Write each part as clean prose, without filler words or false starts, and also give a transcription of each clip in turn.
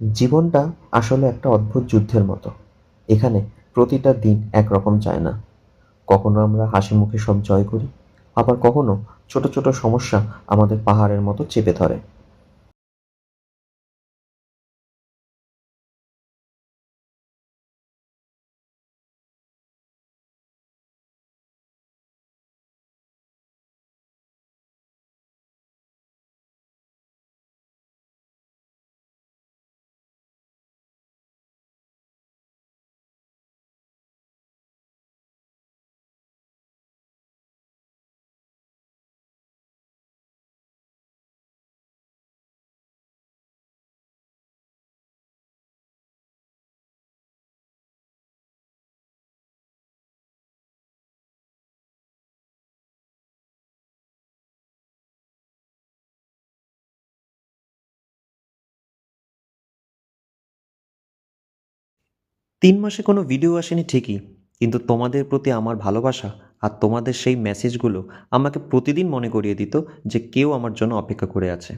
জীবনটা আসলে একটা অদ্ভুত যুদ্ধের মতো। এখানে প্রতিটা দিন একরকম যায় না। কখনো আমরা হাসিমুখে সব জয় করি, আবার কখনো ছোট ছোট সমস্যা আমাদের পাহাড়ের মতো চেপে ধরে। তিন মাসে কোনো ভিডিও আসেনি ঠিকই, কিন্তু তোমাদের প্রতি আমার ভালোবাসা আর তোমাদের সেই মেসেজগুলো আমাকে প্রতিদিন মনে করিয়ে দিত যে কেউ আমার জন্য অপেক্ষা করে আছে।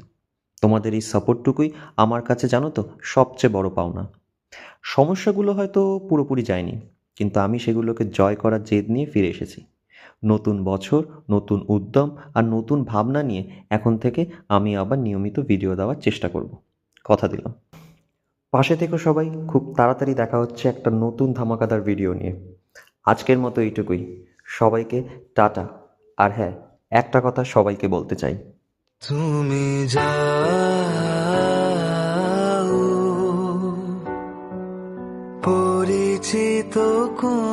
তোমাদের এই সাপোর্টটুকুই আমার কাছে জানো তো সবচেয়ে বড় পাওনা। সমস্যাগুলো হয়তো পুরোপুরি যায়নি, কিন্তু আমি সেগুলোকে জয় করার জেদ নিয়ে ফিরে এসেছি। নতুন বছর, নতুন উদ্যম আর নতুন ভাবনা নিয়ে এখন থেকে আমি আবার নিয়মিত ভিডিও দেওয়ার চেষ্টা করব। কথা দিলাম। পাশে থেকো সবাই, খুব তাড়াতাড়ি দেখা হচ্ছে একটা নতুন ধামাকাদার ভিডিও নিয়ে। আজকের মতো এইটুকুই। সবাইকে টাটা। আর হ্যাঁ, একটা কথা সবাইকে বলতে চাই। তুমি যাও পরিচিত কোন